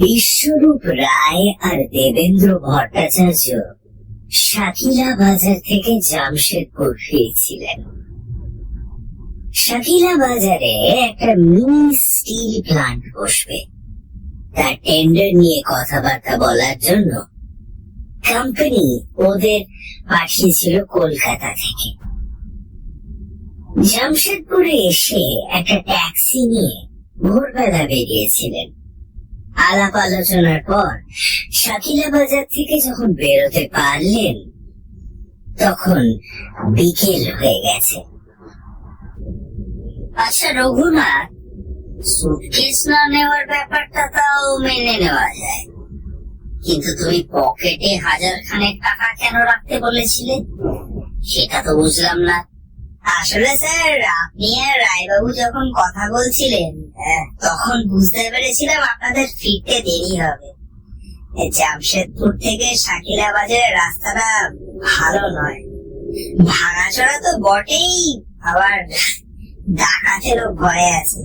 বিশ্বরূপ রায় আর দেবেন্দ্র ভট্টাচার্য শাকিলা বাজার থেকে জামশেদপুর ফিরছিলেন। শাকিলা বাজারে একটা মিনি স্টিল প্লান্ট বসবে, তার টেন্ডার নিয়ে কথাবার্তা বলার জন্য কোম্পানি ওদের পাঠিয়েছিল কলকাতা থেকে। জামশেদপুরে এসে একটা ট্যাক্সি নিয়ে ভোরবেলা বেরিয়েছিলেন। আলাপ আলোচনার পর শাকিলা বাজার থেকে যখন বেরোতে পারলেন তখন বিকেল হয়ে গেছে। আচ্ছা রঘুনাথ, সুটকেস না নেওয়ার ব্যাপারটা তাও মেনে নেওয়া যায়, কিন্তু তুমি পকেটে 1000 খানেক টাকা কেন রাখতে বলেছিলে সেটা তো বুঝলাম না। আসলে স্যার, আপনি আর রায়বাবু যখন কথা বলছিলেন তখন বুঝতে পেরেছিলাম আপনাদের ফিরতে দেরি হবে। জামশেদপুর থেকে শাকিলা বাজারের রাস্তাটা ভালো নয়, ভাঙাচোরা তো বটেই, আবার ডাকাতেরও ভয় আছে।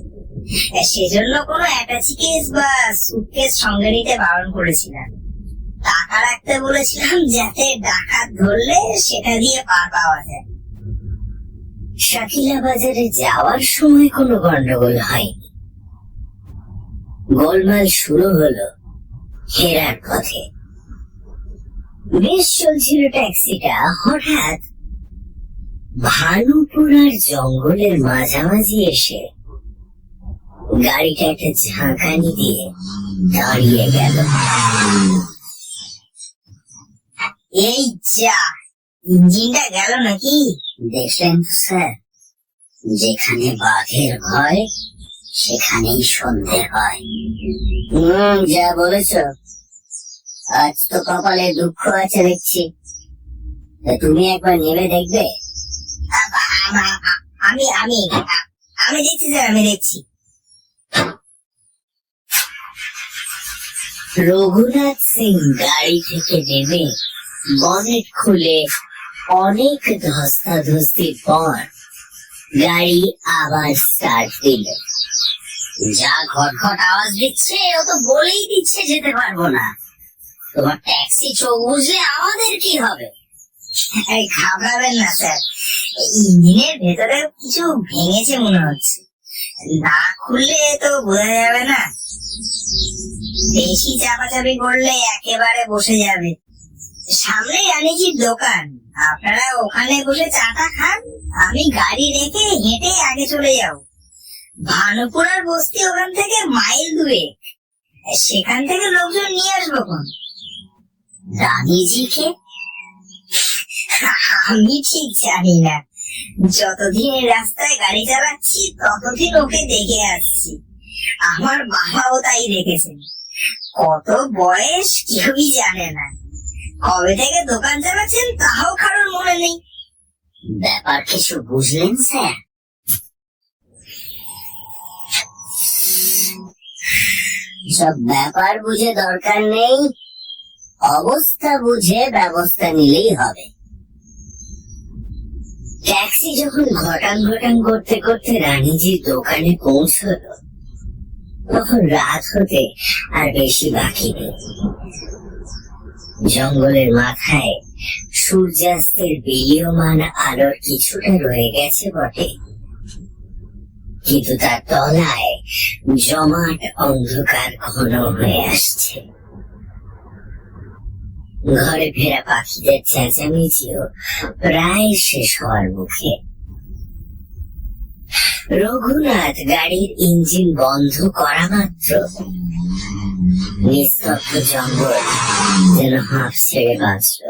সেজন্য কোনো অ্যাটাচি কেস বা সুটকেস সঙ্গে নিতে বারণ করেছিলাম। টাকা রাখতে বলেছিলাম যাতে ডাকাত ধরলে সেটা দিয়ে পার পাওয়া যায়। শাকিলা বাজারে যাওয়ার সময় কোনো গন্ডগোল হয়নি। গোলমাল শুরু হলো ফেরার পথে। বেশ চলছিল ট্যাক্সিটা, হঠাৎ ভানুপুরার জঙ্গলের মাঝামাঝি এসে গাড়িটা একটা ঝাঁকানি দিয়ে দাঁড়িয়ে গেল। এই যা, ইঞ্জিনটা গেল নাকি? দেখলেন তো স্যার, যেখানে বাঘের ভয় সেখানেই সন্ধে হয়। যা বলেছ, আজ তো কপালে দুঃখ আছে দেখছি। তুমি একবার নেমে দেখবে? আমি আমি আমি দেখছি স্যার, আমি দেখছি। রঘুনাথ সিং গাড়ি থেকে নেমে বনেট খুলে অনেক ধস্তাধস্তির পর গাড়ি আবার স্টার্ট দিল। যা ঘটঘট আওয়াজ দিচ্ছে, ও তো বলেই দিচ্ছে যেতে পারবো না। তোমার ট্যাক্সি চোখ বুঝলে আমাদের কি হবে? ঘাবড়াবেন না স্যার, ইঞ্জিনের ভেতরে কিছু ভেঙেছে মনে হচ্ছে, না খুললে তো বোঝা যাবে না। বেশি চাপাচাপি করলে একেবারে বসে যাবে। সামনে রানীজির দোকান, আপনারা ওখানে বসে চাটা খান, আমি গাড়ি রেখে হেঁটে আগে চলে যাব। ভানুপুরার বস্তি ওখান থেকে মাইল 2, সেখান থেকে লোকজন নিয়ে আসবো। কোন রানীজিকে আমি ঠিক জানি না, যতদিন রাস্তায় গাড়ি চালাচ্ছি ততদিন ওকে দেখে আসছি। আমার বাবাও তাই দেখেছেন। কত বয়স কেউই জানে না, কবে থেকে দোকান চালাচ্ছেন তাও কারোর মনে নেই। ব্যাপার কিছু বুঝলেন স্যার? সব ব্যাপার বুঝে দরকার নেই, অবস্থা বুঝে ব্যবস্থা নিলেই হবে। ট্যাক্সি যখন ঘটাং ঘটাং করতে করতে রানীজির দোকানে পৌঁছলো তখন রাত হতে আর বেশি বাকি নেই। জঙ্গলের মাথায় সূর্যাস্তের বিলীয়মান আলোর কিছুটা রয়ে গেছে বটে, কিন্তু তার তলায় জমাট অন্ধকার ঘন হয়ে আসছে। ঘরে ফেরা পাখিদের চেঁচামেচিও প্রায় শেষ হওয়ার মুখে। রঘুনাথ গাড়ির ইঞ্জিন বন্ধ করা মাত্র নিস্তব্ধ জঙ্গল যেন হাঁফ ছেড়ে বাঁচল।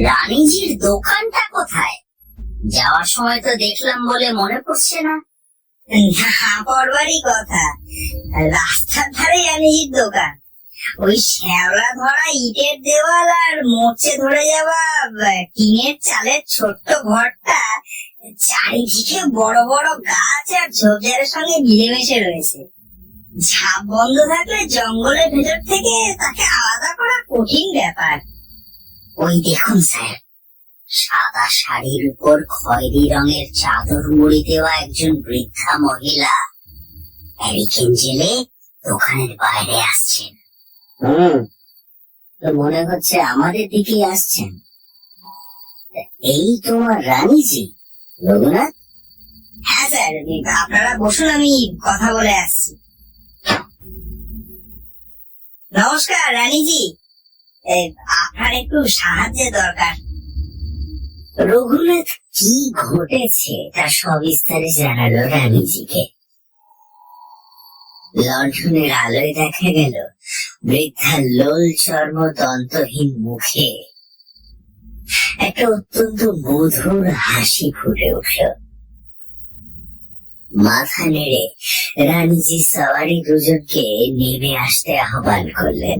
রানীজির দোকানটা কোথায়? যাওয়ার সময় তো দেখলাম বলে মনে পড়ছে না। পড়বারই কথা, রাস্তার ধারে রানীজির দোকান। ওই শ্যাওলা ধরা ইটের দেওয়াল আর মোচে ধরে যাওয়া টিনের চালের ছোট্ট ঘরটা, চারিদিকে বড় বড় গাছ আর ঝোপঝাড়ের সঙ্গে মিলেমিশে রয়েছে। ঝাঁপ বন্ধ থাকলে জঙ্গলের ভেতর থেকে তাকে আলাদা করা কঠিন ব্যাপার। ওই দেখুন স্যার, সাদা শাড়ির উপর খয়েরি রঙের চাদর মুড়ি দেওয়া একজন বৃদ্ধা মহিলা হ্যারিকেন জেলে দোকানের বাইরে আসছেন। তো মনে হচ্ছে আমাদের দিকেই আসছেন। এই তোমার রানীজি, রঘুনাথ? হ্যাঁ স্যার, আপনারা বসুন, আমি কথা বলে আসছি। নমস্কার রানীজি, আপনার একটু সাহায্যের দরকার। রঘুনাথ কি ঘটেছে তা সবিস্তারে জানালো রানীজিকে। লণ্ঠনের আলোয় দেখা গেল বৃদ্ধার লোল চর্ম দন্তহীন মুখে একটা অত্যন্ত মধুর হাসি ফুটে উঠল। মাথা নেড়ে রানীজি সওয়ারি দুজনকে নেমে আসতে আহ্বান করলেন।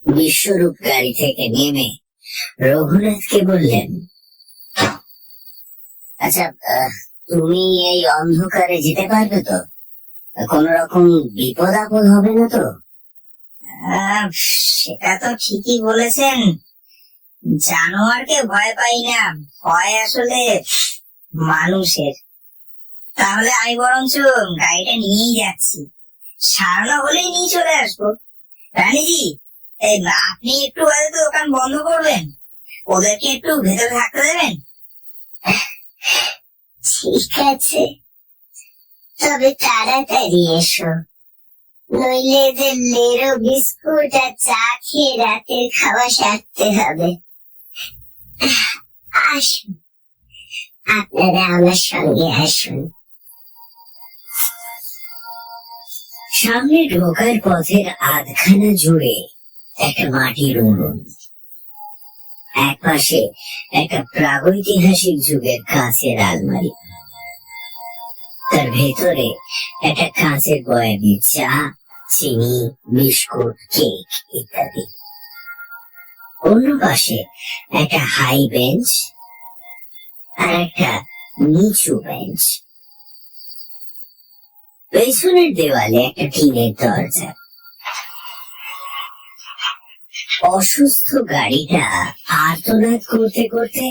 বিশ্বরূপ গাড়ি থেকে নেমে রঘুনাথকে বললেন, আচ্ছা, তুমি এই অন্ধকারে যেতে পারবে তো? কোন রকম বিপদ আপদ হবে না তো? সেটা তো ঠিকই বলেছেন, জানোয়ারকে ভয় পাই না, ভয় আসলে মানুষের। তাহলে আমি বরঞ্চ গাড়িটা নিয়েই যাচ্ছি, সারানো হলেই নিয়ে চলে আসবো। রানীজি, আপনি একটু বাদে তো দোকান বন্ধ করবেন, ওদেরকে একটু ভেতরে থাকতে দেবেন? ঠিক আছে, তবে তাড়াতাড়ি এসো, নইলে যে লেরো বিস্কুট আর চা খেয়ে রাতের খাওয়া সারতে হবে। আসুন, আপনারা আমার সঙ্গে আসুন। সামনে ঢোকার পথের আধখানা জুড়ে একটা মাটির উনুন, এক পাশে একটা প্রাগৈতিহাসিক যুগের কাঁচের আলমারি, তার ভেতরে একটা কাঁচের বয়ামে চা, চিনি, বিস্কুট, কেক ইত্যাদি। অন্য পাশে একটা হাই বেঞ্চ আর একটা নিচু বেঞ্চ। পেছনের দেওয়ালে একটা টিনের দরজা। অসুস্থ গাড়িটা আর্তনাদ করতে করতে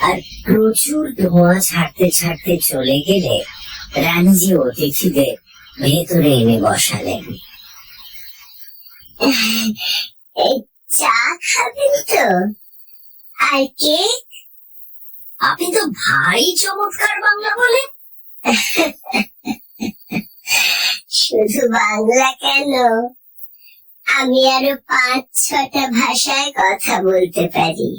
আর প্রচুর ধোঁয়া ছাড়তে ছাড়তে চলে গেলে রানীজি অতিথিদের ভেতরে এনে বসালেন। চা খাবেন তো? আর কেক? আপনি তো ভারী চমৎকার বাংলা বলেন। শুধু বাংলা কেন, আমি আরো 5-6টা ভাষায় কথা বলতে পারি।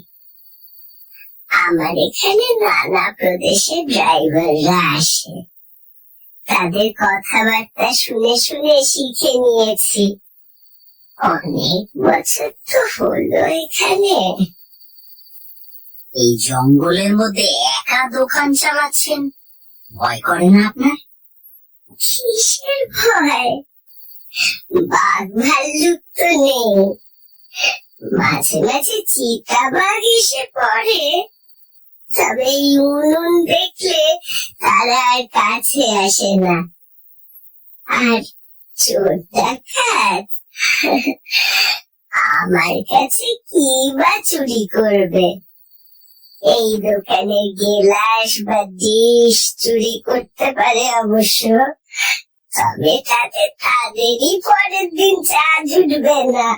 আমার এখানে নানা প্রদেশে ড্রাইভাররা আসে, তাদের কথাবার্তা শুনে শুনে শিখে নিয়েছি। অনেক বছর তো হলো এখানে। এই জঙ্গলের মধ্যে একা দোকান চালাচ্ছেন, ভয় করে না আপনার? কিসের ভয়? বাঘ ভাল্লুক তো নেই, মাঝে মাঝে চিতাবাঘ এসে পড়ে, তবে এই উনুন দেখলে তারা আর কাছে আসে না। আর চোর ডাকাত আমার কাছে কি বা চুরি করবে? এই দোকানের গেলাস বা ডিশ চুরি করতে পারে অবশ্য, তবে তাতে তাদেরই পরের দিন চা জুটবে না।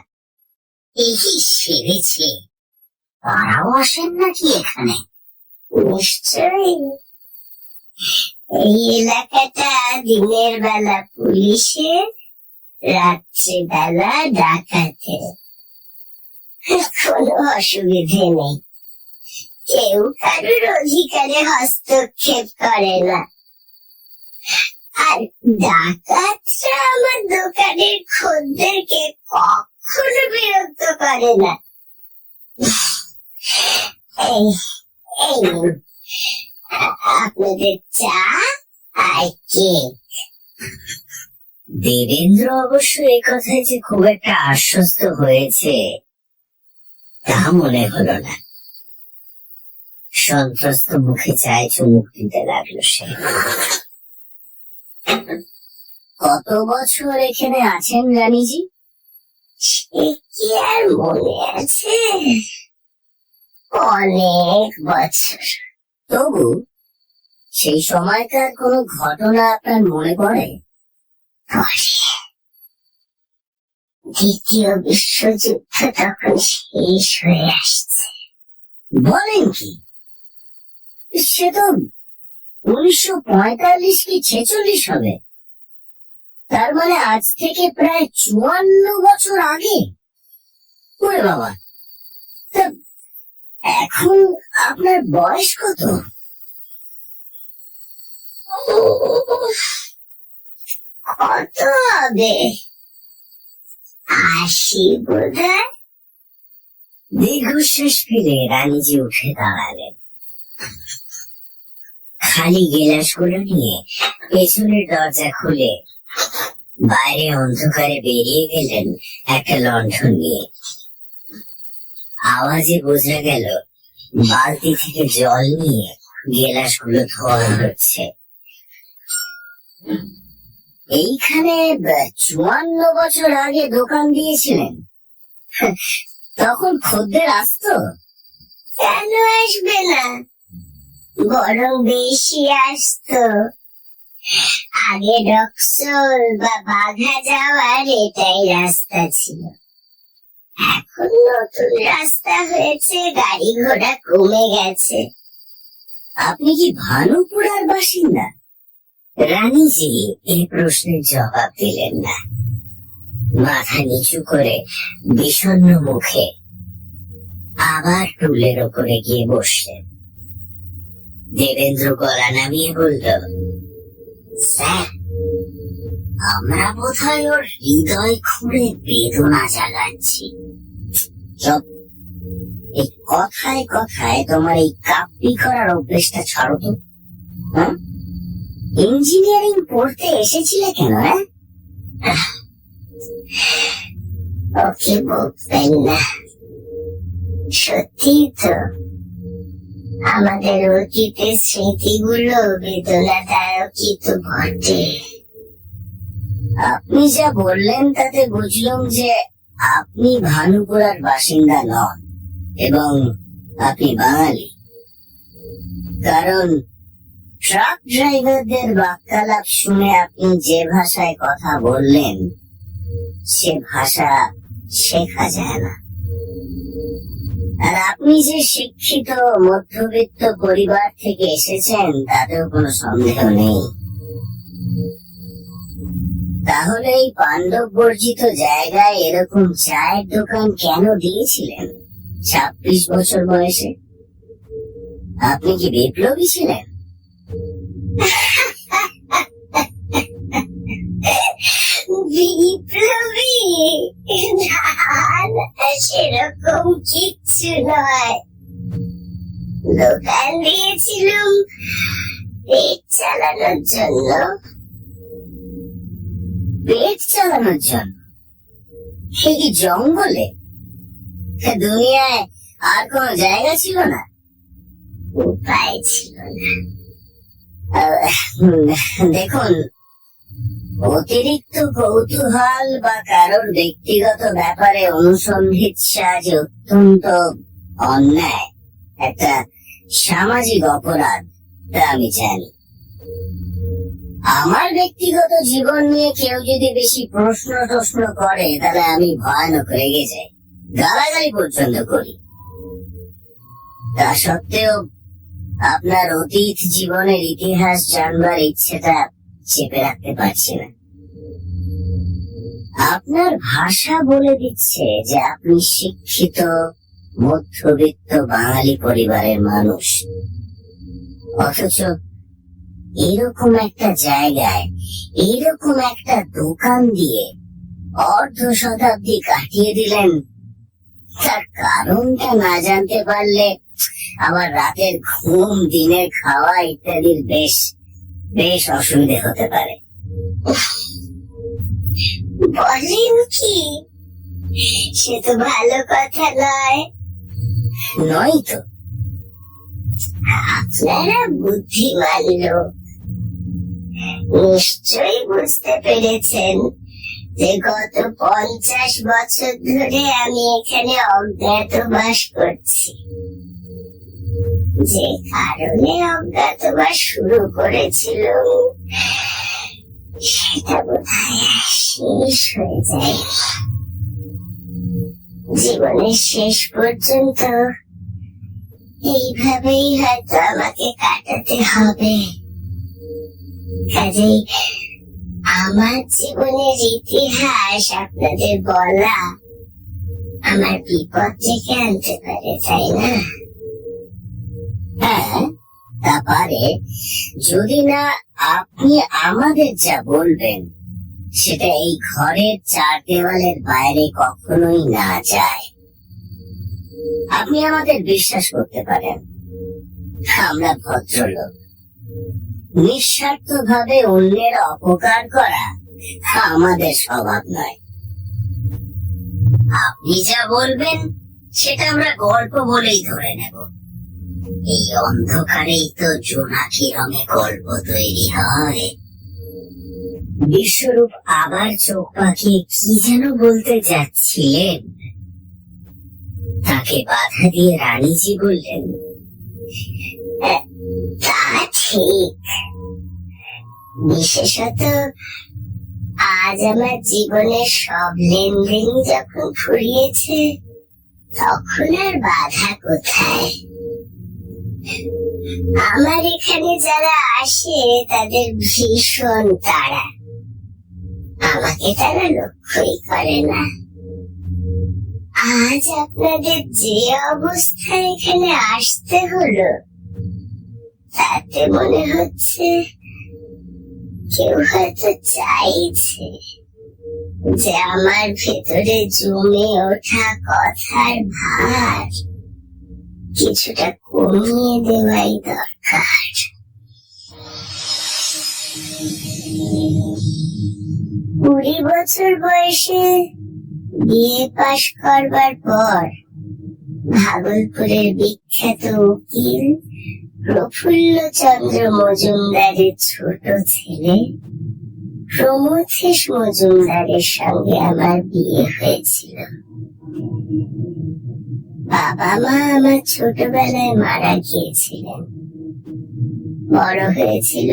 এই সেরেছে, তারাও আসেন নাকি এখানে? নিশ্চয়ই। এই এলাকাটা দিনের বেলা পুলিশের, রাত্রি বেলা ডাকাতের। কোনো অসুবিধে নেই, কেউ কারোর অধিকারে হস্তক্ষেপ করে না। আর ডাকাতরা আমার দোকানের খদ্দেরকে কখনো বিরক্ত করে না। এই আপনাদের চা আর কেক। দেবেন্দ্র অবশ্য এই কথায় যে খুব একটা আশ্বস্ত হয়েছে তা মনে হলো না। সন্ত্রস্ত মুখে চায় চুমুক দিতে লাগলো সে। কত বছর এখানে আছেন রানীজি? সে কি আর মনে আছে? অনেক বছর। তবু সেই সময়কার কোনো ঘটনা আপনার মনে পড়ে? পরে দ্বিতীয় বিশ্বযুদ্ধ তখন শেষ হয়ে আসছে। বলেন কি? সে তো 1945 কি 46 হবে। তার মানে আজ থেকে প্রায় 54 বছর আগে। ওরে বাবা, তা এখন আপনার বয়স কত? কত হবে? 80 বোধহয়। দীর্ঘশ্বাস ফেলে রানীজি উঠে দাঁড়ালেন। খালি গেলাসগুলো নিয়ে পেছনের দরজা খুলে বাইরে অন্ধকারে বেরিয়ে গেলেন একটা লণ্ঠন নিয়ে। আওয়াজে বোঝা গেল বালতি থেকে জল নিয়ে গেলাসগুলো ধোয়া হচ্ছে। এইখানে 54 বছর আগে দোকান দিয়েছিলেন? তখন খদ্দের আসতো? কেন আসবে না, বরং বেশি আসতো। আগে রক্সল বা বাঘা যাওয়ার এটাই রাস্তা ছিল। এখন নতুন রাস্তা হয়েছে, গাড়ি ঘোড়া কমে গেছে। আপনি কি ভানুপুরার বাসিন্দা? রানীজি এই প্রশ্নের জবাব দিলেন না। মাথা নিচু করে বিষণ্ণ মুখে আবার টুলের ওপরে গিয়ে বসলেন। দেবেন্দ্র গলা নামিয়ে বলল, স্যার, আমরা বোধহয় ওর হৃদয় খুঁড়ে বেদনা জাগাচ্ছি। এই কথায় কথায় তোমার এই কাপ্পি করার অভ্যেসটা ছাড়ো তো। ইঞ্জিনিয়ারিং পড়তে এসেছিলে কেন? ওকে বলবেন না। সত্যি তো আমাদের অতীতের স্মৃতিগুলো বেদনাদায়কই তো বটে। আপনি যা বললেন তাতে বুঝলাম যে আপনি ভানুপুরার বাসিন্দা নন এবং আপনি বাঙালি। কারণ ট্রাক ড্রাইভারদের বাক্যালাপ শুনে আপনি যে ভাষায় কথা বললেন সে ভাষা শেখা যায় না। আর আপনি যে শিক্ষিত মধ্যবিত্ত পরিবার থেকে এসেছেন তাতেও কোনো সন্দেহ নেই। তাহলে এই পাণ্ডব বর্জিত জায়গায় এরকম চায়ের দোকান কেন দিয়েছিলেন 26 বছর বয়সে? আপনি কি বিপ্লবী ছিলেন? বিপ্লবী? সেরকম কিচ্ছু নয়। দোকান দিয়েছিলাম পেট চালানোর জন্য। পেট চালানোর জন্য? সে কি জঙ্গলে? দুনিয়ায় আর কোন জায়গা ছিল না? উপায় ছিল না। দেখুন, অতিরিক্ত কৌতূহল বা কারোর ব্যক্তিগত ব্যাপারে অনুসন্ধিৎসা যে অত্যন্ত অন্যায় একটা সামাজিক অপরাধ তা আমি জানি। আমার ব্যক্তিগত জীবন নিয়ে কেউ যদি বেশি প্রশ্ন করে তাহলে আমি ভয়ানক রেগে যাই, গালাগালি পর্যন্ত করি। তা সত্ত্বেও আপনার অতীত জীবনের ইতিহাস জানবার ইচ্ছেটা চেপে রাখতে পারছি না। আপনার ভাষা বলে দিচ্ছে যে আপনি শিক্ষিত মধ্যবিত্ত বাঙালি পরিবারের মানুষ, অথচ এরকম একটা জায়গায় এরকম একটা দোকান দিয়ে অর্ধ শতাব্দী কাটিয়ে দিলেন। তার কারণটা না জানতে পারলে আমার রাতের ঘুম, দিনের খাওয়া ইত্যাদির বেশ অসুবিধে হতে পারে। বলেন কি? সে তো ভালো কথা নয়। নয় তো? আপনারা বুদ্ধিমান লোক, নিশ্চয়ই বুঝতে পেরেছেন যে গত 50 বছর ধরে আমি এখানে অজ্ঞাতবাস করছি। যে কারণে অজ্ঞাতবাস শুরু করেছিল সেটা বোধহয় শেষ হয়ে যায়। জীবনের শেষ পর্যন্ত এইভাবেই হয়তো আমাকে কাটাতে হবে। কাজেই আমার জীবনের ইতিহাস আপনাদের বলা আমার বিপদ ডেকে আনতে পারে, তাই না? হ্যাঁ, তা পারে, যদি না আপনি আমাদের যা বলবেন সেটা এই ঘরের চার দেওয়ালের বাইরে কখনোই না যায়। আপনি আমাদের বিশ্বাস করতে পারেন, আমরা ভদ্রলোক। নিঃস্বার্থভাবে অন্যের অপকার করা আমাদের স্বভাব নয়। আপনি যা বলবেন সেটা আমরা গল্প বলেই ধরে নেব। এই অন্ধকারেই তো জোনাকি রঙে গল্প তৈরি হয়। বিশ্বরূপ আবার চোখ পাকিয়ে কি যেন বলতে যাচ্ছিলেন, তাকে বাধা দিয়ে রানীজি বললেন, তা ঠিক। বিশেষত আজ আমার জীবনের সব লেনদেন যখন ফুরিয়েছে, তখন আর বাধা কোথায়? আমার এখানে যারা আসে তাদের ভীষণ তাড়া, আমাকে তারা লক্ষ্যই করে না। আজ আপনাদের যে অবস্থায় এখানে আসতে হলো, তাতে মনে হচ্ছে কেউ হয়তো চাইছে যে আমার ভেতরে জমে ওঠা কথার ভার কিছুটা কমিয়ে দেওয়াই দরকার। 20 বছর বয়সে বিএ পাশ করবার পর ভাগলপুরের বিখ্যাত উকিল প্রফুল্লচন্দ্র মজুমদারের ছোট ছেলে প্রমথেশ মজুমদারের সঙ্গে আমার বিয়ে হয়েছিল। বাবা মা আমার ছোটবেলায় মারা গিয়েছিলেন। বড় হয়েছিল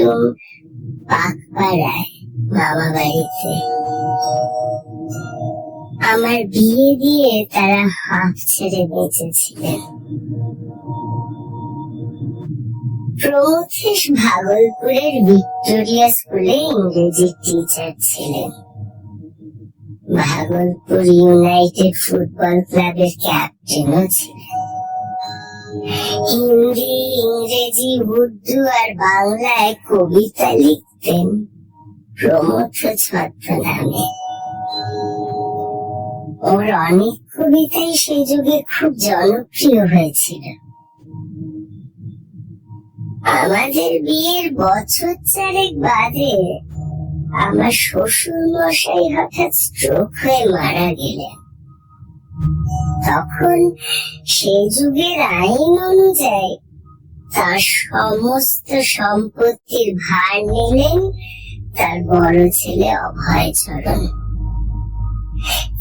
পাকপাড়ায় মামা বাড়িতে। আমার বিয়ে দিয়ে তারা হাঁপ ছেড়ে বেঁচেছিলেন। প্রমথেশ ভাগলপুরের ভিক্টোরিয়া স্কুলে ইংরেজির টিচার ছিলেন। ভাগলপুর ইউনাইটেড ফুটবল ক্লাবের ক্যাপ্টেনও ছিলেন। হিন্দি, ইংরেজি, উর্দু আর বাংলায় কবিতা লিখতেন প্রমথ ছদ্মনামে। ওর অনেক কবিতাই সেই যুগে খুব জনপ্রিয় হয়েছিল। আমাদের বিয়ের বছর 4 বাদে আমার শ্বশুর মশাই হঠাৎ স্ট্রোক হয়ে মারা গেলেন। তখন সেই যুগের আইন অনুযায়ী তার সমস্ত সম্পত্তির ভার নিলেন তার বড় ছেলে অভয়চরণ।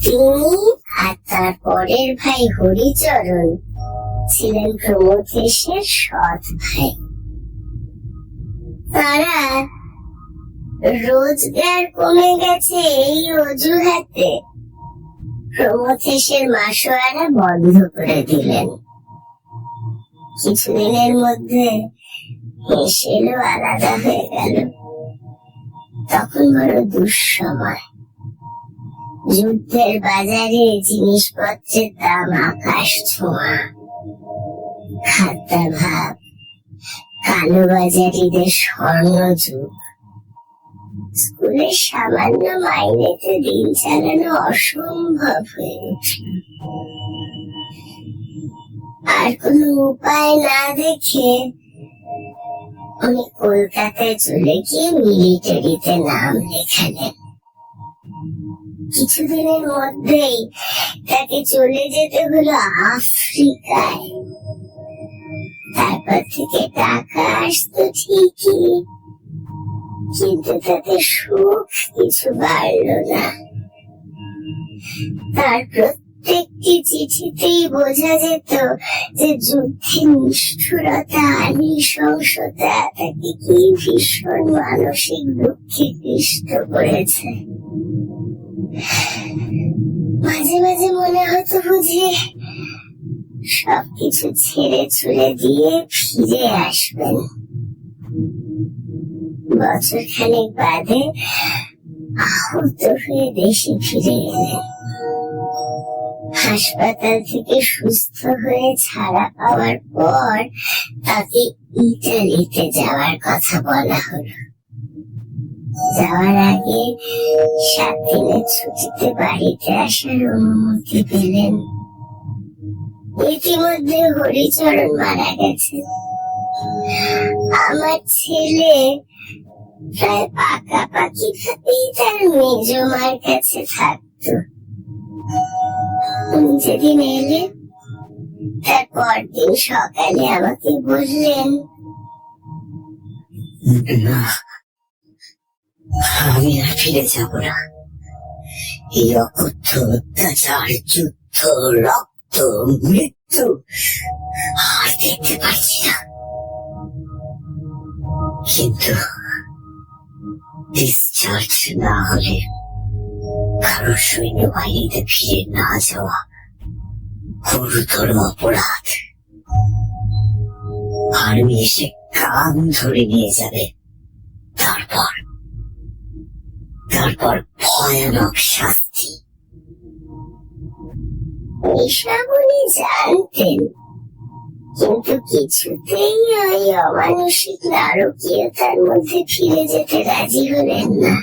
তিনি আর তার পরের ভাই হরিচরণ ছিলেন প্রমথেশের সৎ ভাই। তারা রোজগার কমে গেছে এই অজুহাতে প্রমথেশের মাসোয়ারা বন্ধ করে দিলেন। কিছুদিনের মধ্যে হেসেলও আলাদা হয়ে গেল। তখন বড় দুঃসময়। যুদ্ধের বাজারে জিনিসপত্রের দাম আকাশ ছোঁয়া। খাদ্যাভাব, কালোবাজারিদের স্বর্ণযুগ। স্কুলের সামান্য মাইনেতে দিন চালানো অসম্ভব হয়ে উঠল। আর কোনো উপায় না দেখে উনি কলকাতায় চলে গিয়ে মিলিটারিতে নাম লেখালেন। কিছুদিনের মধ্যেই তাকে চলে যেতে হলো আফ্রিকায়। তারপর থেকে টাকা আসতো ঠিকই, কিন্তু তাতে সুখ কিছু বাড়লো না। তার প্রত্যেকটি চিঠিতেই বোঝা যেত যে যুদ্ধে নিষ্ঠুরতা আর নৃশংসতা তাকে কি ভীষণ মানসিক দুঃখে ক্লিষ্ট করেছে। মাঝে মাঝে মনে হতো বুঝি সবকিছু ছেড়ে ছুড়ে দিয়ে ফিরে আসবেন। বছর খানেক বাদে আহত হয়ে দেশে ফিরে গেলেন। হাসপাতাল থেকে সুস্থ হয়ে ছাড়া পাওয়ার পর তাকে ইতালিতে যাওয়ার কথা বলা হলো। যাওয়ার আগে 7 দিনের ছুটিতে বাড়িতে আসার অনুমতি পেলেন। ইতিমধ্যে হরিচরণ মারা গেছে। আমার ছেলে প্রায় পাকাপাকি ভাবেই তার মেজ মার কাছে থাকতো। উনি যেদিন এলেন তার পরদিন সকালে আমাকে বললেন, না, আমি আর ফিরে যাব না। এই অকথ্য অত্যাচার, যুদ্ধ, রক্ত, মৃত্যু আর দেখতে পাচ্ছি না। কিন্তু ডিসচার্জ না হলে, কারো সৈন্যবাহিনীতে ফিরে না যাওয়া গুরুতর অপরাধ। আর্মি এসে কান ধরে নিয়ে যাবে, তারপর ভয়ানক শাস্তি। এসব উনি জানতেন, কিন্তু কিছুতেই ওই অমানসিক নারকীয়তার মধ্যে ফিরে যেতে রাজি হলেন না।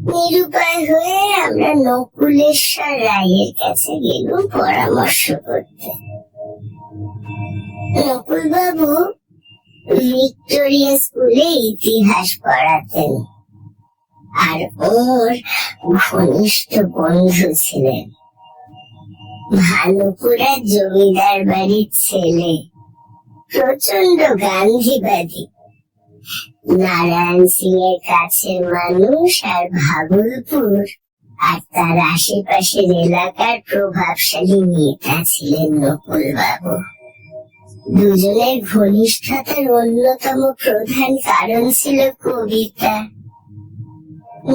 নিরুপায় হয়ে আমরা নকুলেশ্বর রায়ের কাছে গেলুম পরামর্শ করতে। নকুল বাবু ভিক্টোরিয়া স্কুলে ইতিহাস পড়াতেন, আর ওর ঘনিষ্ঠ বন্ধু ছিলেন ভানুপুরা জমিদার বাড়ির ছেলে, প্রচন্ড গান্ধীবাদী, নারায়ণ সিং এর কাছের মানুষ, আর ভাগলপুর আর তার আশেপাশের এলাকার প্রভাবশালী নেতা ছিলেন নকুল বাবু। দুজনের ঘনিষ্ঠতার অন্যতম প্রধান কারণ ছিল কবিতা।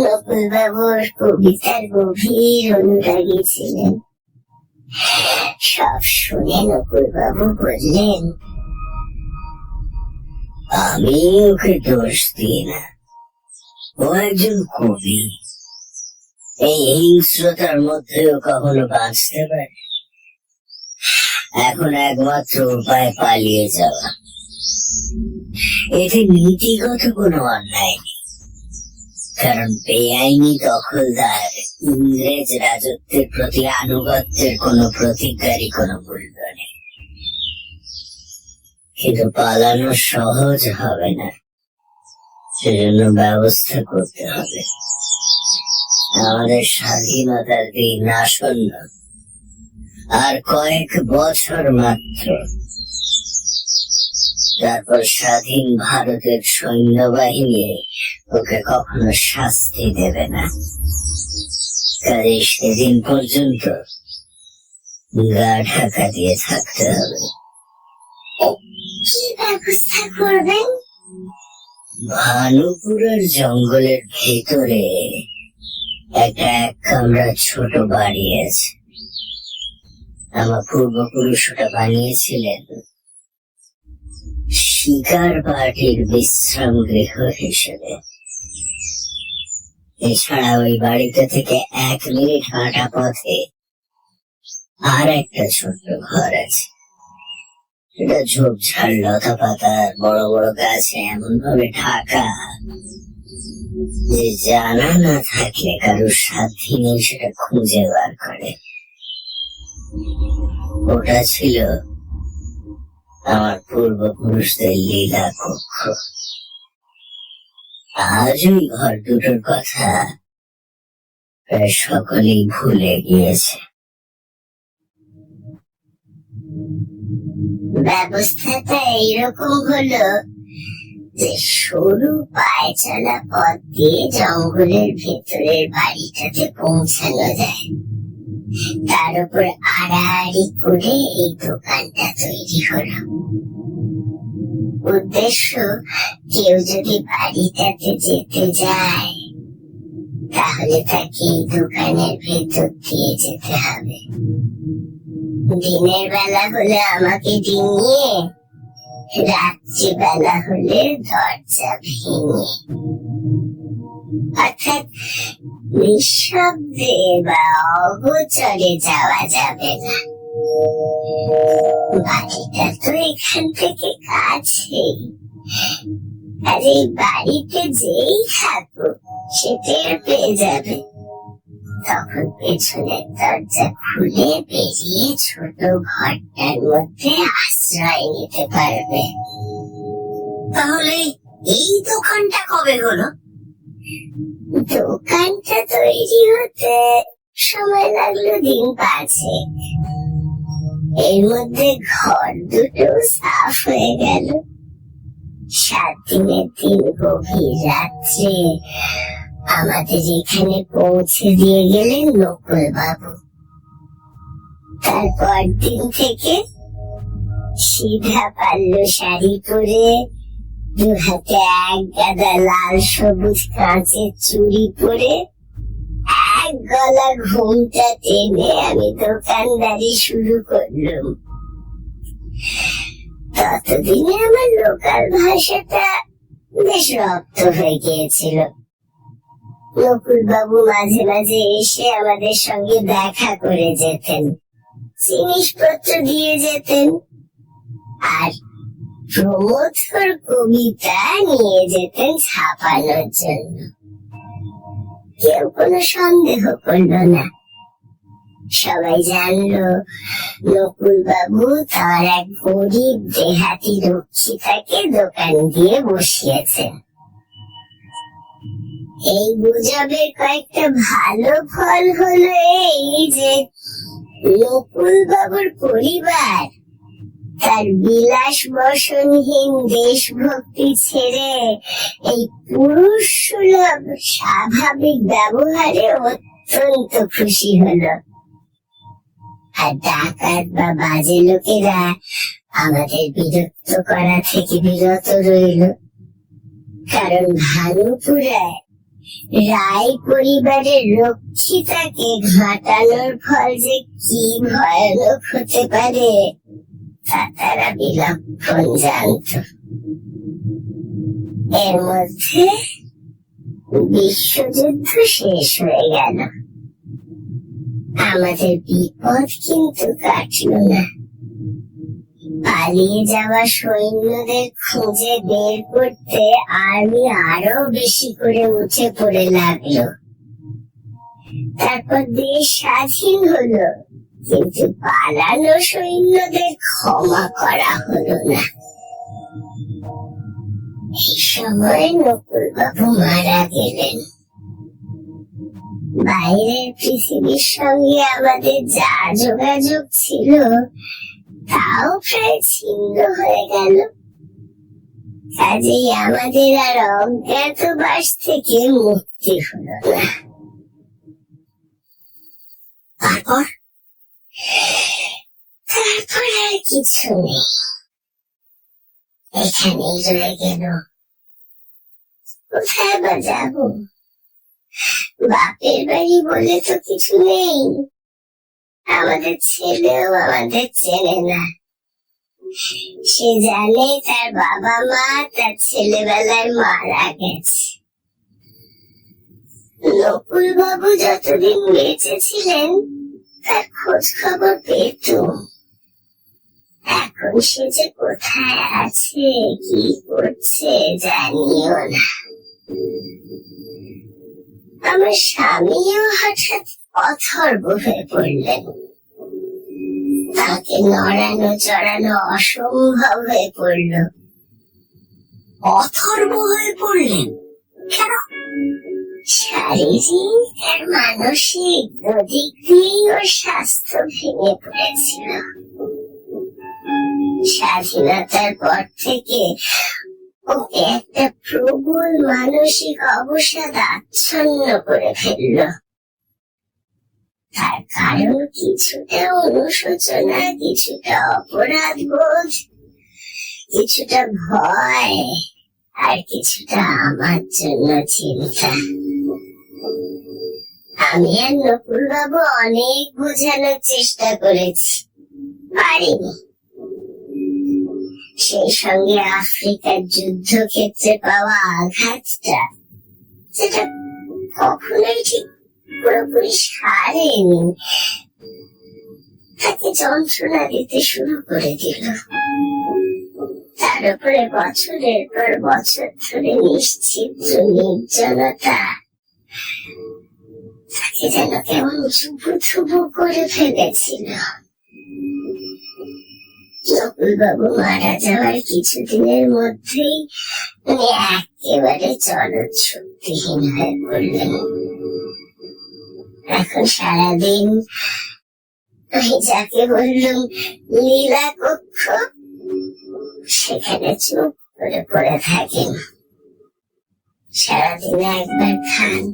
নকুল বাবুর কবিতার গভীর অনুরাগী ছিলেন। সব শুনে নকুল বাবু বললেন, আমি ওকে দোষ দিই না, ও একজন কবি। এই হিংস্রতার মধ্যেও কখনো বাঁচতে পারে। এখন একমাত্র উপায় পালিয়ে যাওয়া। এতে নীতিগত কোনো অন্যায় নেই, কারণ বেআইনি দখলদার ইংরেজ রাজত্বের প্রতি আনুগত্যের কোনো প্রতিজ্ঞারই কোনো মূল্য নেই। কিন্তু পালানো সহজ হবে না, সেজন্য ব্যবস্থা করতে হবে। আমাদের স্বাধীনতার দিন আসন্ন, আর কয়েক বছর মাত্র। তারপর স্বাধীন ভারতের সৈন্যবাহিনী ওকে কখনো শাস্তি দেবে না। কাজে সেদিন পর্যন্ত গা ঢাকা দিয়ে থাকতে হবে। কি ব্যবস্থা করবেন? ভানুপুরের জঙ্গলের ভেতরে একটা 1 কামরা ছোট বাড়ি আছে। আমার পূর্বপুরুষ ওটা বানিয়েছিলেন শিকার পার্টির বিশ্রাম গৃহ হিসেবে। এছাড়া ওই বাড়িতে থেকে 1 মিনিট হাঁটা পথে আর একটা ছোট্ট ঘর আছে। এটা ঝোপঝাড়, লতা পাতা, বড় বড় গাছে এমন ভাবে ঢাকা যে জানা না থাকলে কারোর সাধ্যি নেই সেটা খুঁজে বার করে। ওটা ছিল আমার পূর্বপুরুষদের লীলা কক্ষ। আজ ওই ঘর দুটোর কথা প্রায় সকলেই ভুলে গিয়েছে। ব্যবস্থাটা এইরকম হলো যে সরু পায়ে চলা পথ দিয়ে জঙ্গলের ভেতরের বাড়িটাতে পৌঁছানো যায়। তার উপর আড়াআড়ি করে এই দোকানটা তৈরি হলো। উদ্দেশ্য, কেউ যদি বাড়িটাতে যেতে যায় তাহলে তাকে এই দোকানের ভেতর দিয়ে যেতে হবে। দিনের বেলা হলে আমাকে ডিঙিয়ে, রাত্রিবেলা হলে দরজা ভেঙে। অর্থাৎ নিঃশব্দে বা অগোচরে যাওয়া যাবে না। বাড়িটা তো এখান থেকে কাছেই, আর এই বাড়িতে যেই থাকুক সে টের পেয়ে যাবে। তখন পেছনের দরজা খুলে বেরিয়ে ছোট ঘরটার মধ্যে আশ্রয় নিতে পারবে। তাহলে এই দোকানটা কবে হলো? দোকানটা তৈরি হতে সময় লাগলো দিন 5। এর মধ্যে ঘর দুটো সাফ হয়ে গেল। 7 দিনের দিন গভীর রাত্রে আমাদের এখানে পৌঁছে দিয়ে গেলেন নকুল বাবু। তারপর দিন থেকে সিধা পাল্লু শাড়ি পরে, 2 হাতে 1 গাদা লাল সবুজ কাঁচের চুড়ি পরে, 1 গলা ঘুমটা টেনে আমি দোকানদারি শুরু করলাম। ততদিনে আমার লোকাল ভাষাটা বেশ রপ্ত হয়ে গিয়েছিল। নকুল বাবু মাঝে মাঝে এসে আমাদের সঙ্গে দেখা করে যেতেন, জিনিসপত্র দিয়ে যেতেন, আর প্রমথর কবিতা নিয়ে যেতেন ছাপানোর জন্য। কেউ কোনো সন্দেহ করল না। সবাই জানলো নকুল বাবু তার এক গরিব দেহাতি রক্ষিতাকে দোকান দিয়ে বসিয়েছেন। এই গুজবের কয়েকটা ভালো ফল হলো এই যে নকুল বাবুর পরিবার তার বিলাস বসনহীন দেশভক্তি ছেড়ে এই পুরুষ সুলভ স্বাভাবিক ব্যবহারে অত্যন্ত খুশি হলো। আর ডাকাত বা বাজে লোকেরা আমাদের বিরক্ত করা থেকে বিরত রইল। কারণ ভানুপুরায় রায় পরিবারের রক্ষিতাকে ঘাটানোর ফল যে কি ভয়ানক হতে পারে তা তারা বিলক্ষণ জানত। এর মধ্যে বিশ্বযুদ্ধ শেষ হয়ে গেল। আমাদের বিপদ কিন্তু কাটল না। পালিয়ে যাওয়া সৈন্যদের খুঁজে বের করতে আর্মি আরো বেশি করে উঠে পড়ে লাগলো। তারপর দেশ স্বাধীন হলো, কিন্তু পালানো সৈন্যদের ক্ষমা করা হলো না। এই সময় নকুল বাবু মারা গেলেন। বাইরের পৃথিবীর সঙ্গে আমাদের যা যোগাযোগ ছিল তাও প্রায় ছিন্ন হয়ে গেল। কাজেই আমাদের আর অজ্ঞাতবাস থেকে মুক্তি হলো না। তারপর আর কিছু নেই, এখানেই রয়ে গেল। কোথায় বা যাব? বাপের বাড়ি বলে তো কিছু নেই। আমাদের ছেলেও আমাদের চেনে না। সে জানে তার বাবা মা তার ছেলেবেলায় মারা গেছে। নকুল বাবু যতদিন বেঁচে ছিলেন তার খোঁজ খবর পেতুম। এখন সে যে কোথায় আছে, কি করছে জানিও না। আমার স্বামীও হঠাৎ অথর্ব হয়ে পড়লেন। তাকে নড়ানো চড়ানো অসম্ভব হয়ে পড়ল। অথর্ব হয়ে পড়লেন কেন? শারীরিক আর মানসিক দুদিক দিয়েই ওর স্বাস্থ্য ভেঙে পড়েছিল। স্বাধীনতার পর থেকে ওকে একটা প্রবল মানসিক অবসাদ আচ্ছন্ন করে ফেলল। তার কারণ কিছুটা অনুশোচনা, কিছুটা অপরাধ বোধ, কিছুটা ভয়, আর কিছুটা আমার জন্য চিন্তা। আমি আর নকুল বাবু অনেক বোঝানোর চেষ্টা করেছি, পারিনি। সেই সঙ্গে আফ্রিকার যুদ্ধক্ষেত্রে পাওয়া আঘাতটা, যেটা কখনোই ঠিক পুরোপুরি সারেনি, তাকে যন্ত্রণা দিতে শুরু করে দিল। তার উপরে বছরের পর বছর ধরে নিশ্চিদ্র নির্জনতা তাকে যেন কেমন চুপু চুপু করে ফেলেছিল। নকুল বাবু মারা যাওয়ার কিছুদিনের মধ্যেই উনি একেবারে চলৎ শক্তিহীন হয়ে পড়লেন। এখন সারাদিন ওই যাকে বললুম লীলা কক্ষ, সেখানে চুপ করে পড়ে থাকেন। সারাদিনে একবার খান।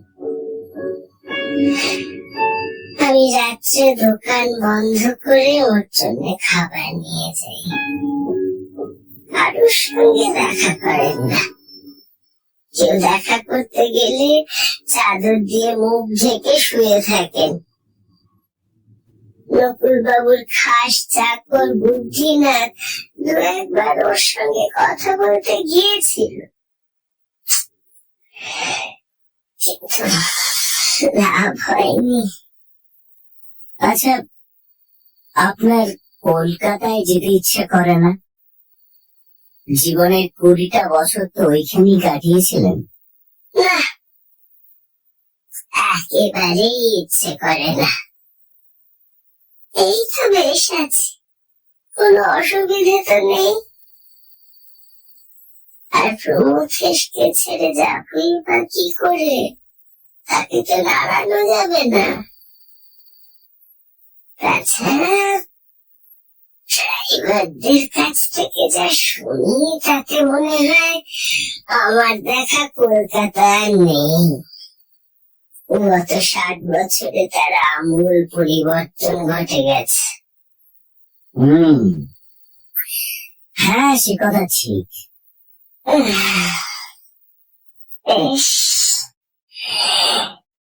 আমি রাত্রে দোকান বন্ধ করে ওর জন্য খাবার নিয়ে যাই। কারোর সঙ্গে দেখা করেন না। কেউ দেখা করতে গেলে চাদর দিয়ে মুখ ঢেকে শুয়ে থাকেন। নকুল বাবুর খাস চাকর বুদ্ধিনাথ দু একবার ওর সঙ্গে কথা বলতে গিয়েছিল, কিন্তু লাভ হয়নি। আচ্ছা, আপনার কলকাতায় যেতে ইচ্ছে করে না? জীবনের 20টা বছর তো ওইখানেই কাটিয়েছিলেন। না, একেবারেই ইচ্ছে করে না। এই তো বেশ আছে, কোনো অসুবিধে তো নেই। আর প্রমোদকে ছেড়ে যাবই বা কি করে? তাকে তো নাড়ানো যাবে না। তাছাড়া ড্রাইভারদের কাছ থেকে যা শুনি তাতে মনে হয় আমার দেখা কলকাতা নেই। গত 60 বছরে তার আমূল পরিবর্তন ঘটে গেছে। হ্যাঁ, সে কথা ঠিক। বেশ,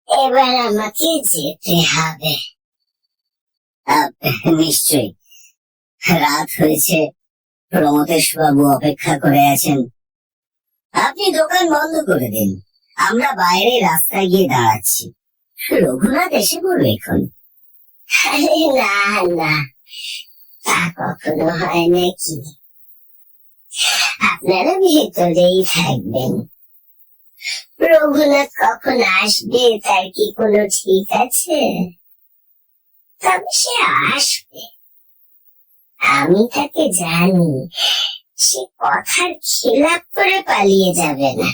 এবার আমাকে যেতে হবে। নিশ্চয়ই। রাত হয়েছে, প্রমথেশ বাবু অপেক্ষা করে আছেন। আপনি দোকান বন্ধ করে দিন, আমরা বাইরে রাস্তায় গিয়ে দাঁড়াচ্ছি। রঘুনাথ এসে পড়বে এখন। আরে না না, তা কখনো হয় নাকি? আপনারা ভেতরেই থাকবেন। রঘুনাথ কখন আসবে তার কি কোনো ঠিক আছে? তবে সে আসবে, আমি তাকে জানি। সে কথার খিলাপ করে পালিয়ে যাবে না।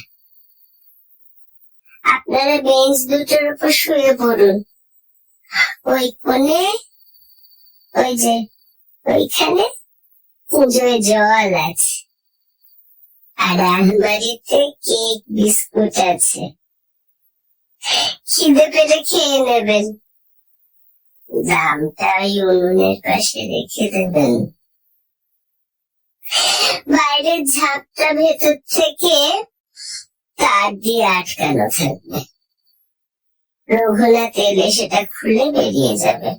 আপনারা বেঞ্চ দুটোর উপর শুয়ে পড়ুন। ওই কোণে, ওই যে ওইখানে পুজোয় জল আছে, আর আলমারিতে কেক বিস্কুট আছে। খিদে পেটে খেয়ে নেবেন। দামটা ওই উনুনের পাশে রেখে দেবেন। বাইরের ঝাঁপটা ভেতর থেকে তার দিয়ে আটকানো থাকবে। রঘুনাথ এলে সেটা খুলে বেরিয়ে যাবে।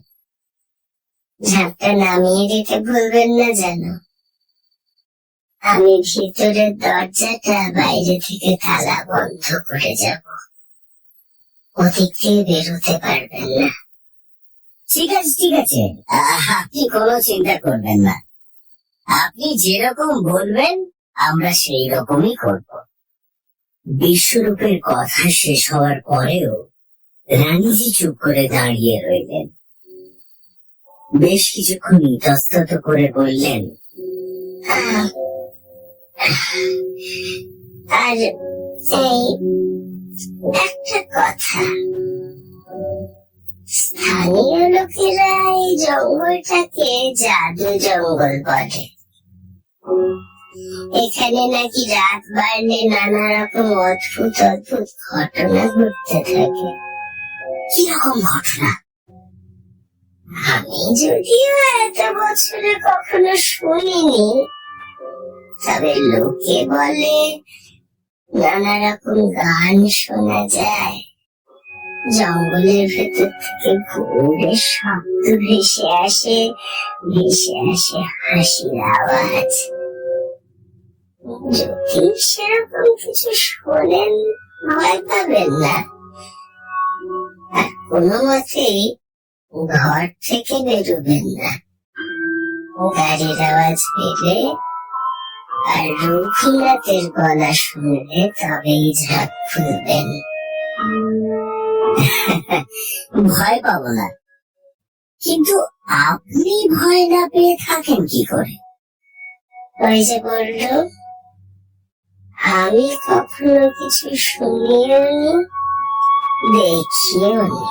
ঝাঁপটা নামিয়ে দিতে ভুলবেন না যেন। আমি ভিতরের দরজাটা বাইরে থেকে তালা বন্ধ করে যাব। ওদিক দিয়ে বেরোতে পারবেন না। ঠিক আছে, ঠিক আছে, আপনি কোনো চিন্তা করবেন না। আপনি যেরকম বলবেন আমরা সেই রকমই করব। বিশ্বরূপের কথা শেষ হওয়ার পরেও রানীজি চুপ করে দাঁড়িয়ে রইলেন। বেশ কিছুক্ষণ ইতস্তত করে বললেন, আর এই একটা কথা, স্থানীয় লোকেরা এই জঙ্গলটাকে জাদু জঙ্গল বলে। এখানে নাকি রাত বাড়লে নানা রকম অদ্ভুত অদ্ভুত ঘটনা ঘটতে থাকে। কিরকম ঘটনা? আমি যদিও এত বছরে কখনো শুনিনি, তবে লোকে বলে নানা রকম গান শোনা যায়, জঙ্গলের ভেতর থেকে ঘুরে শব্দ ভেসে আসে হাসির আওয়াজ। যদি সেরকম কিছু শোনেন ভয় পাবেন না, আর কোনো মতেই ঘর থেকে বেরোবেন না। গাড়ির আওয়াজ পেলে আর রঘুনাথের গলা শুনলে তবেই ঝাঁক খুলবেন। ভয় পাবো না, কিন্তু আপনি ভয় না পেয়ে থাকেন কি করে? ওই যে বললো, আমি কখনো কিছু শুনিও নি, দেখিও নি।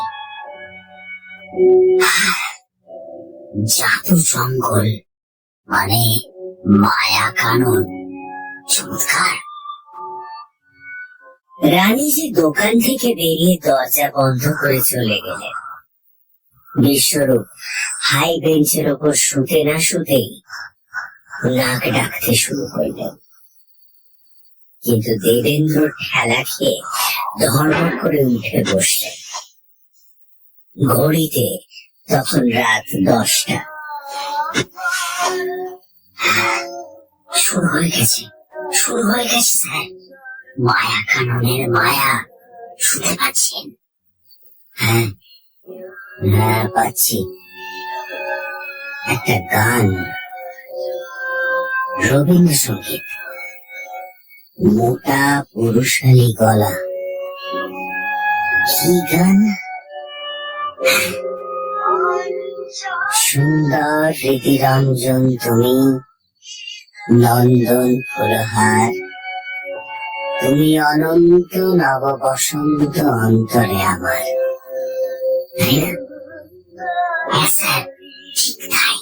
জাদু জঙ্গল মানে মায়া কানন, চমৎকার। রানী যে দোকান থেকে বেরিয়ে দরজা বন্ধ করে চলে গেলেন। বিশ্বরূপ হাই বেঞ্চের ওপর শুতে না শুতেই নাক ডাকতে শুরু করলেন, কিন্তু দেবেন্দ্র ঠেলা খেয়ে ধর্মর করে উঠে বসলেন। ঘড়িতে তখন রাত 10টা। শুরু হয়ে গেছে স্যার, মায়া কাননের মায়া। শুনতে পাচ্ছেন? হ্যাঁ হ্যাঁ পাচ্ছি। একটা গান, রবীন্দ্রসঙ্গীত, মোটা পুরুষালী গলা। কি গান? সুন্দর রীতিরঞ্জন তুমি, নন্দন ফুলহার, তুমি অনন্ত নব বসন্ত অন্তরে আমার। তাই না? হ্যাঁ স্যার, ঠিক তাই।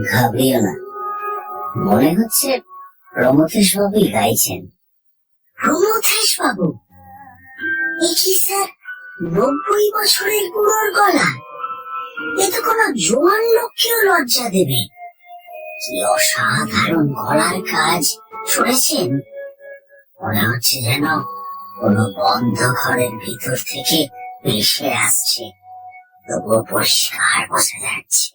ঘাবড়িও না, মনে হচ্ছে প্রমথেশ বাবুই গাইছেন। প্রমথেশ বাবু? এ কি স্যার, 90 বছরের বুড়োর গলা? এ তো কোনো জোয়ান লোককেও লজ্জা দেবে। কি অসাধারণ গলার কাজ, শুনেছেন? মনে হচ্ছে যেন কোনো বন্ধ ঘরের ভিতর থেকে ভেসে আসছে, তবুও পরিষ্কার বোঝা যাচ্ছে।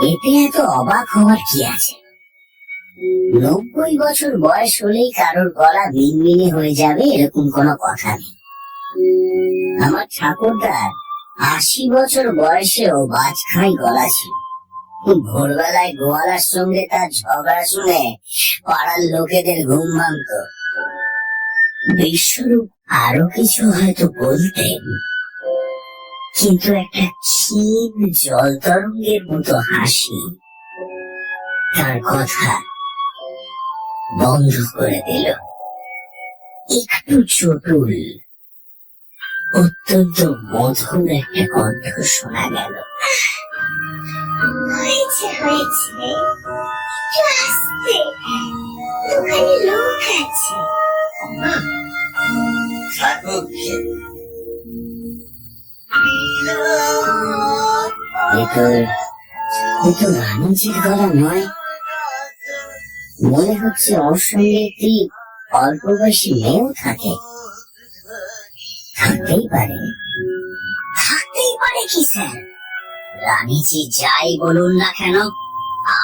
এতে এত অবাক হওয়ার কি আছে? 90 বছর বয়স হলেই কারোর গলা মিনমিনে হয়ে যাবে এরকম কোনো কথা নেই। আমার ঠাকুরদার 80 বছর বয়সেও বাজখাই গলা ছিল। ভোরবেলায় গোয়ালার সঙ্গে তার ঝগড়া শুনে পাড়ার লোকেদের ঘুম ভাঙত। বিশ্বরূপ আরো কিছু হয়তো বলতেন, কিন্তু একটা ক্ষীণ জল তরঙ্গের মতো হাসি তার কথা বন্ধ করে দিল। একটু চটুল, অত্যন্ত মধুর একটা কণ্ঠ শোনা গেল। হয়েছে, একটু আস্তে, দোকানে লোক আছে। এ তো রানীজির গলা নয়, মনে হচ্ছে ওর সঙ্গে একটি অল্প বয়সী মেয়েও থাকে। থাকতেই পারে কি স্যার? রানীজি যাই বলুন না কেন,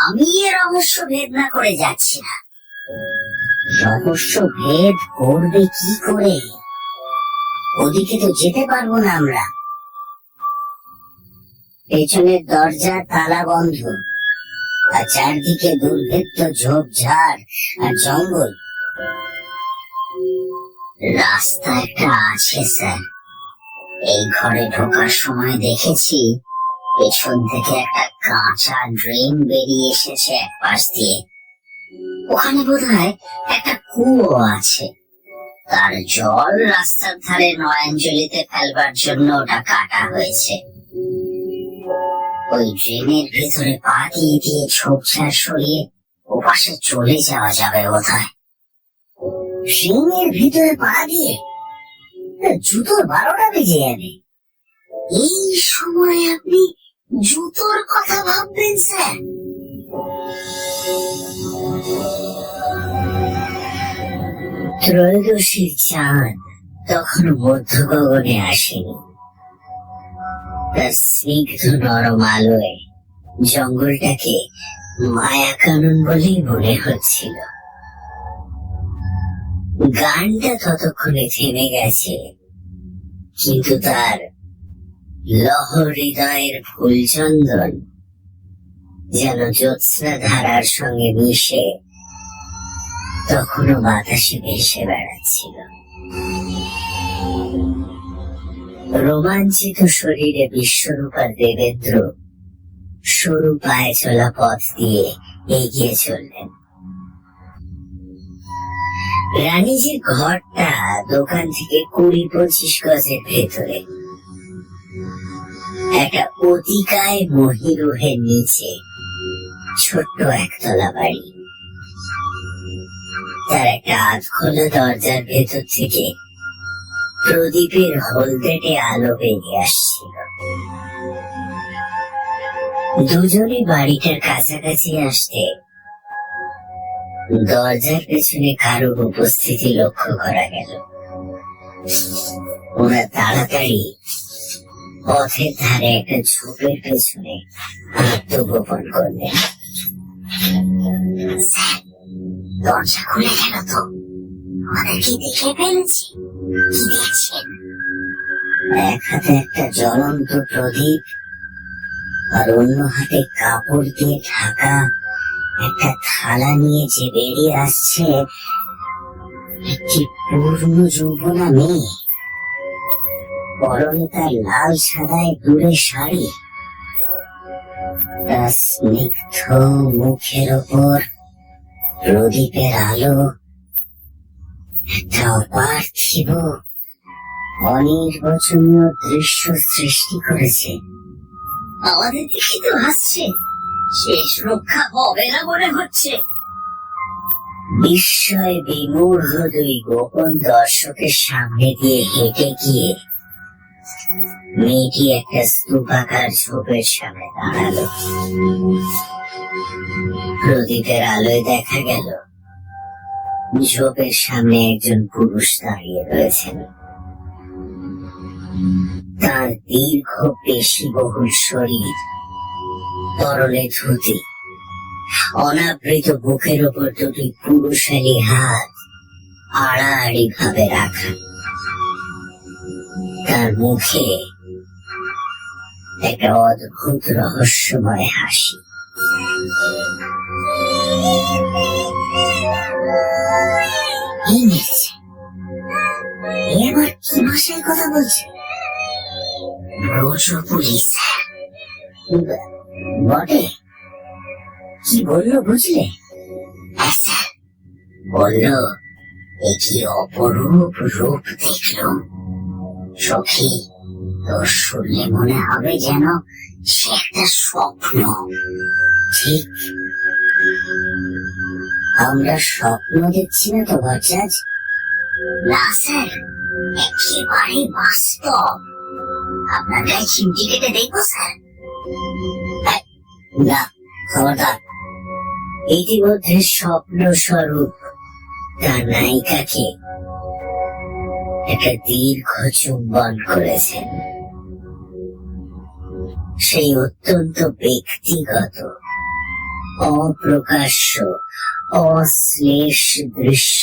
আমি এ রহস্য ভেদ না করে যাচ্ছি না। রহস্য ভেদ করবে কি করে? ওদিকে তো যেতে পারবো না আমরা। পেছনের দরজা তালা বন্ধ, আর চারদিকে দুর্ভেদ্য ঝোপঝাড় আর জঙ্গল। রাস্তা একটা আছে স্যার, এই ঘরে ঢোকার সময় দেখেছি পেছন থেকে একটা কাঁচা ড্রেন বেরিয়ে এসেছে এক পাশ দিয়ে। ওখানে বোধহয় একটা কুয়ো আছে, তার জল রাস্তার ধারে নয়াঞ্জলিতে ফেলবার জন্য ওটা কাটা হয়েছে। ওই ড্রেনের ভিতরে পা দিয়ে দিয়ে ঝোপঝাড় সরিয়ে ওপাশে চলে যাওয়া যাবে বোধহয়। ড্রেনের ভিতরে পা দিয়ে জুতোর 12টা বেজে যাবে। এই সময় আপনি জুতোর কথা ভাববেন স্যার? ত্রয়োদশীর চাঁদ তখন মধ্য গগনে আসেনি। তার স্নিগ্ধ নরম আলোয় জঙ্গলটাকে মায়া কানন বলেই মনে হচ্ছিল। গানটা ততক্ষণে থেমে গেছে, কিন্তু তার লহ হৃদয়ের ফুলচন্দন যেন জ্যোৎস্না ধারার সঙ্গে মিশে তখনও বাতাসে ভেসে বেড়াচ্ছিল। রোমাঞ্চিত শরীরে বিশ্বরূপার দেবেন্দ্র সরু পায়ে চলা পথ দিয়ে এগিয়ে চললেন। রানীজির ঘরটা দোকান থেকে 20-25 গজের ভেতরে। একটা অতিকায় মহিরুহের নিচে ছোট্ট একতলা বাড়ি। তার একটা আধখোলা দরজার ভেতর থেকে প্রদীপের হলদেটে আলো বেরিয়ে আসছিল। দুজনে বাড়িটার কাছাকাছি আসতে দরজার পেছনে কারোর উপস্থিতি লক্ষ্য করা গেল। ওরা তাড়াতাড়ি পথের ধারে একটা ঝোপের পেছনে আত্মগোপন করলেন। স্যার, দরজা খুলে গেল তো? আমাদের কি দেখে ফেলেছে? কি দেখছেন? এক হাতে একটা জ্বলন্ত প্রদীপ আর অন্য হাতে কাপড় দিয়ে ঢাকা একটা থালা নিয়ে যে বেরিয়ে আসছে একটি পূর্ণ যৌবনা মেয়ে। পরনে তার লাল সাদায় দূরে শাড়ি। তার স্নিগ্ধ মুখের ওপর প্রদীপের আলো একটা অপার্থিব অনির্বচনীয় দৃশ্য সৃষ্টি করেছে। আমাদের দেখে তো হাসছে। শেষ রক্ষা হবে না মনে হচ্ছে। বিস্ময় বিমূঢ় দুই গোপন দর্শকের সামনে দিয়ে হেঁটে গিয়ে মেয়েটি একটা স্তূপাকার ঝোপের সামনে দাঁড়ালো। প্রদীপের আলোয় দেখা গেল ঝোপের সামনে একজন পুরুষ দাঁড়িয়ে রয়েছেন। তার দীর্ঘ পেশিবহুল শরীর, তরলে ধুতি, অনাবৃত বুকের ওপর দুটি পুরুষালী হাত আড়াআড়ি ভাবে রাখা। তার মুখে একটা অদ্ভুত রহস্যময় হাসি। এই মেরেছে। এ আবার কি ভাষায় কথা বলছে? রোজও পুলিশ স্যার। বটে, কি বললো বুঝলে? হ্যাঁ স্যার, বললো এ কি অপরূপ রূপ দেখলুম। সখী, তোর শুনলে মনে হবে যেন সে একটা স্বপ্ন। ঠিক, আমরা স্বপ্ন দেখছি না তো ভট্টাচ? না স্যার, একেবারে বাস্তব। আপনার গায়ে চিমটি কেটে দেখবো স্যার? না, খবরদার। ইতিমধ্যে স্বপ্ন স্বরূপ তার নায়িকাকে একটা দীর্ঘ চুম্বন করেছেন। সেই অত্যন্ত ব্যক্তিগত, অপ্রকাশ্য, অশ্লেষ দৃশ্য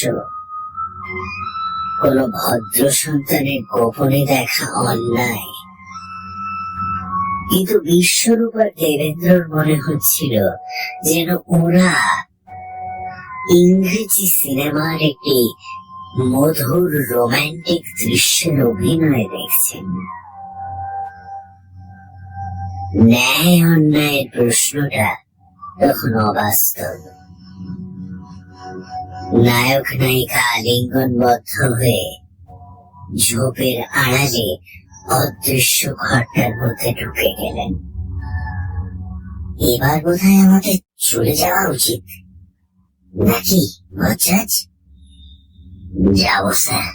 কোন ভদ্র সন্তানের গোপনে দেখা অন্যায়। কিন্তু বিশ্বরূপ আর দেবেন্দ্রর মনে হচ্ছিল যেন ওরা ইংরেজি সিনেমার একটি মধুর রোমান্টিক দৃশ্যের অভিনয় দেখছেন। ন্যায় অন্যায়ের প্রশ্নটা তখন অবাস্তব। নায়ক নায়িকা আলিঙ্গনবদ্ধ হয়ে ঝোপের আড়ালে অদৃশ্য ঘরটার মধ্যে ঢুকে গেলেন। এবার বোধহয় আমাদের চলে যাওয়া উচিত, নাকি ভট্টাচ? যাবো স্যার,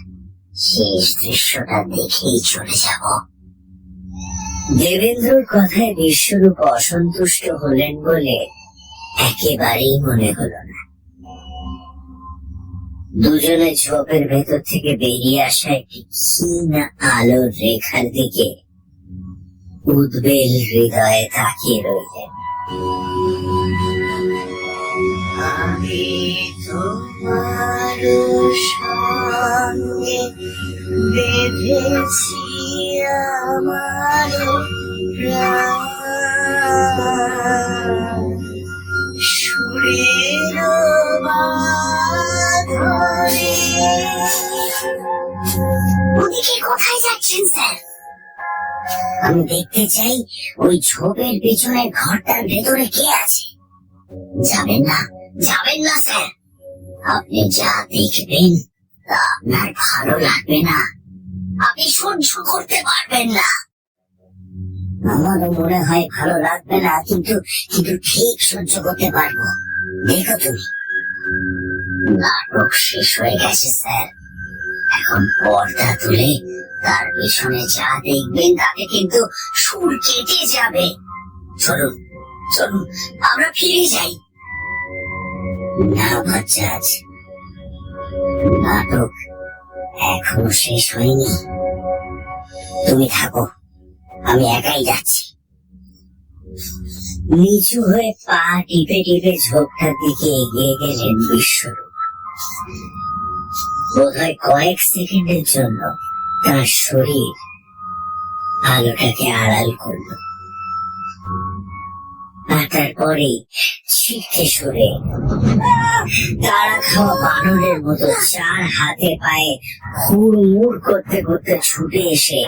শেষ দৃশ্যটা দেখেই চলে যাব। দেবেন্দ্রর কথায় বিশ্বরূপ অসন্তুষ্ট হলেন বলে একেবারেই মনে হলো না। দুজনে ঝোপের ভেতর থেকে বেরিয়ে আসা একটি ক্ষীণ আলোর রেখার দিকে উদ্বেল হৃদয়ে তাকিয়ে রইলেন। আমি তোমার সঙ্গে বেঁধেছি আমার প্রাণ, সুরের বাঁধনে। ওদিকে কোথায় যাচ্ছেন স্যার? আমি দেখতে চাই ওই ঝোপের পিছনে ঘরটার ভেতরে কে আছে। যাবেন না, যাবেন না স্যার। আপনি যা দেখবেন তা আপনার ভালো লাগবে না, আপনি সহ্য করতে পারবেন না। আমারও মনে হয় ভালো লাগবে না, কিন্তু কিন্তু ঠিক সহ্য করতে পারবো। দেখো তুমি, নাটক শেষ হয়ে গেছে স্যার। এখন পর্দা তুলে তার পিছনে যা দেখবেন তাতে কিন্তু সুর কেটে যাবে। চলুন চলুন, আমরা ফিরে যাই। না ভজ্জাজ, নাটক এখনো শেষ হয়নি। তুমি থাকো, আমি একাই যাচ্ছি। নিচু হয়ে পা টিপে টিপে ঝোপটার দিকে এগিয়ে গেলেন বিশ্বরূপ। বোধহয় কয়েক সেকেন্ডের জন্য তার শরীর আলোটাকে আড়াল করল, আর তারপরে ছিটকে সরে তারা খাওয়া বানরের মতো চার হাতে পায়ে হুড়মুড় করতে করতে ছুটে এসে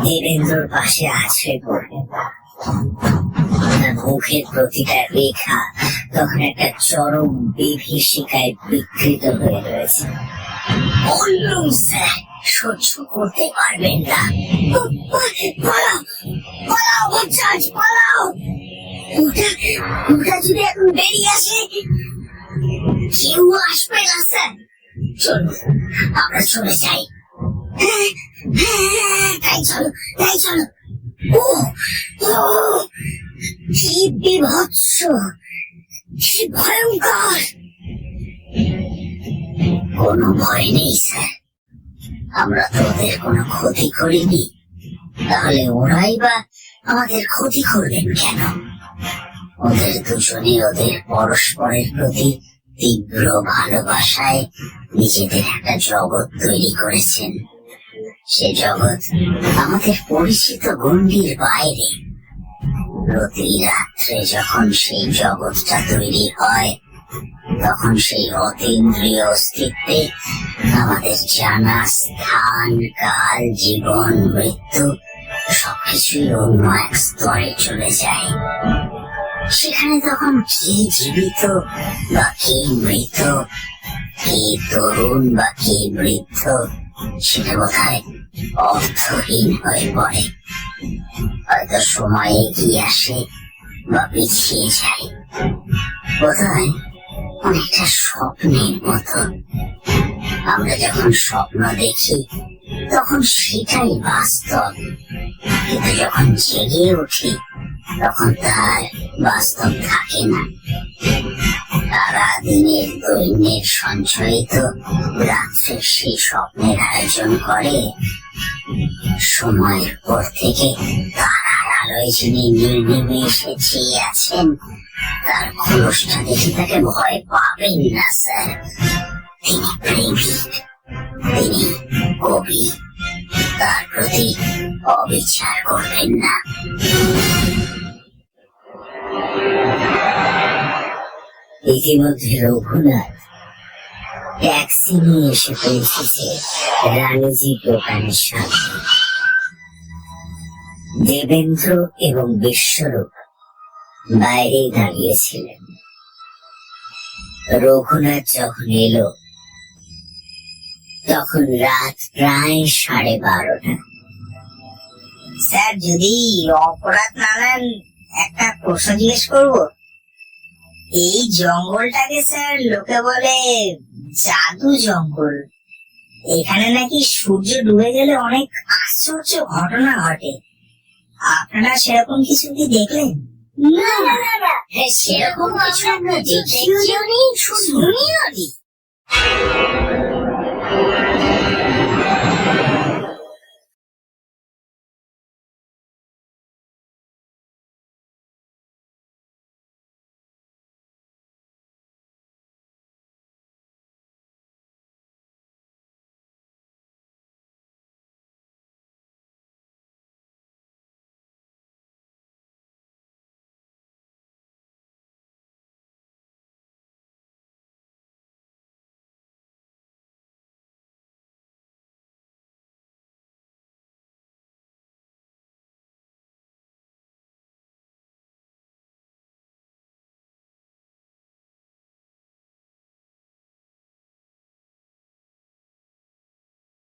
দেবেন্দ্রর পাশে আছড়ে পড়লেন। তার মুখের প্রতিটা রেখা তখন একটা চরম বিভীষিকায় বিকৃত হয়ে রয়েছে। বললুম স্যার, সহ্য করতে পারবেন না। পালাও পালাও ভজ্জাজ, পালাও। ওটা যদি এখন বেরিয়ে আসে। কেউ আসবে না স্যার, চলুন আমরা চলে যাই। তাই চলো, তাই চলো। ও কি বিভৎস, কি ভয়ঙ্কর। কোনো ভয় নেই স্যার, আমরা তো ওদের কোনো ক্ষতি করিনি, তাহলে ওরাই বা আমাদের ক্ষতি করবেন কেন? ওদের দুজনে ওদের পরস্পরের প্রতি তীব্র ভালোবাসায় নিজেদের একটা জগৎ তৈরি করেছেন। সে জগৎ আমাদের পরিচিত গণ্ডির বাইরে। প্রতি রাত্রে যখন সেই জগৎটা তৈরি হয়, তখন সেই অতীন্দ্রিয় অস্তিত্বে আমাদের জানা স্থান, কাল, জীবন, মৃত্যু সবকিছুই অন্য এক স্তরে চলে যায়। সেখানে তখন কি জীবিত বা কি মৃত, কি তরুণ বা কি বৃদ্ধ, সেটা বোধহয় অর্থহীন হয়ে পড়ে। হয়তো সময় এগিয়ে আসে বা পিছিয়ে যায়, বোধহয় অনেকটা স্বপ্নের মতো। আমরা যখন স্বপ্ন দেখি তখন সেটাই বাস্তব, কিন্তু যখন জেগে উঠি তখন তার বাস্তব থাকে না। সারা দিনের দৈন্যের সঞ্চয়িত রাত্রে সেই স্বপ্নের আয়োজন করে। সময়ের পর থেকে তারার আলোয় যিনি নির্নিমেষে চেয়ে আছেন, তার খোলসটা দেখে তাকে ভয় পাবেন না স্যার। তিনি প্রেমিক, তিনি কবি, তার প্রতি অবিচার করবেন না। ইতিমধ্যে রঘুনাথ ট্যাক্সি নিয়ে এসে পৌঁছেছে রানীজি দোকানের সামনে। দেবেন্দ্র এবং বিশ্বরূপ বাইরে দাঁড়িয়েছিলেন। রঘুনাথ যখন এলো তখন রাত প্রায় 12:30। স্যার, যদি অপরাধ না নেন একটা প্রশ্ন জিজ্ঞেস করবো। এই জঙ্গলটাকে স্যার লোকে বলে জাদু জঙ্গল। এখানে নাকি সূর্য ডুবে গেলে অনেক আশ্চর্য ঘটনা ঘটে। আপনারা সেরকম কিছু কি দেখলেন? না না না না সেরকম কিছু আমরা দেখিও নি, শুনিও নি।